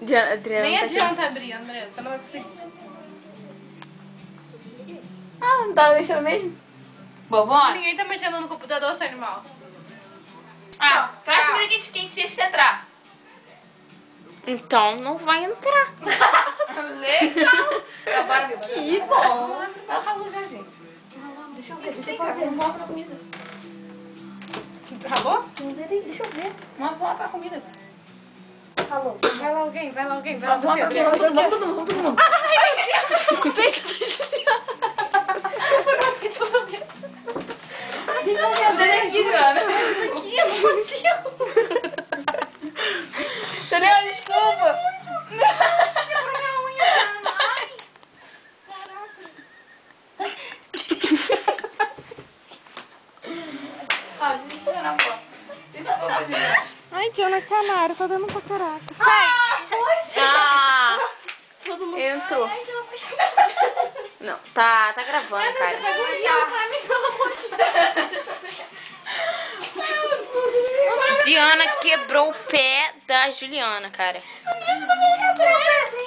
Adriana Nem tá adianta abrir, André. Você não vai conseguir. Ah, não tá mexendo mesmo? Bobona? Ninguém tá mexendo no computador, seu animal. Ah, traz tchau. comida quente se você entrar. Então não vai entrar. Legal. Bora, Biba. Que bom. Ela ralou já, gente. Deixa eu ver, deixa eu só ver. Vamos lá pra comida. Acabou? Deixa eu ver. Vamos lá pra comida. Falou. Vai lá alguém, vai lá alguém. Vai lá Vamos você, André. todo mundo, vamos todo mundo. André aqui, Juliana. Aqui, eu não consigo. Juliana, desculpa. Quebrou minha unha, Ana. Ai. Caraca. Ah, deixa eu chorar, pô. Desculpa, Juliana. Ai, Diana Canário, tá dando pra caraca. Sai. Poxa. Ah, Todo mundo entrou. Ai, Diana, foi chorar. Não, tá gravando, cara. Vai comunicar pra mim, pelo amor de Deus. Diana quebrou o pé da Juliana, cara. André, você tá falando sério?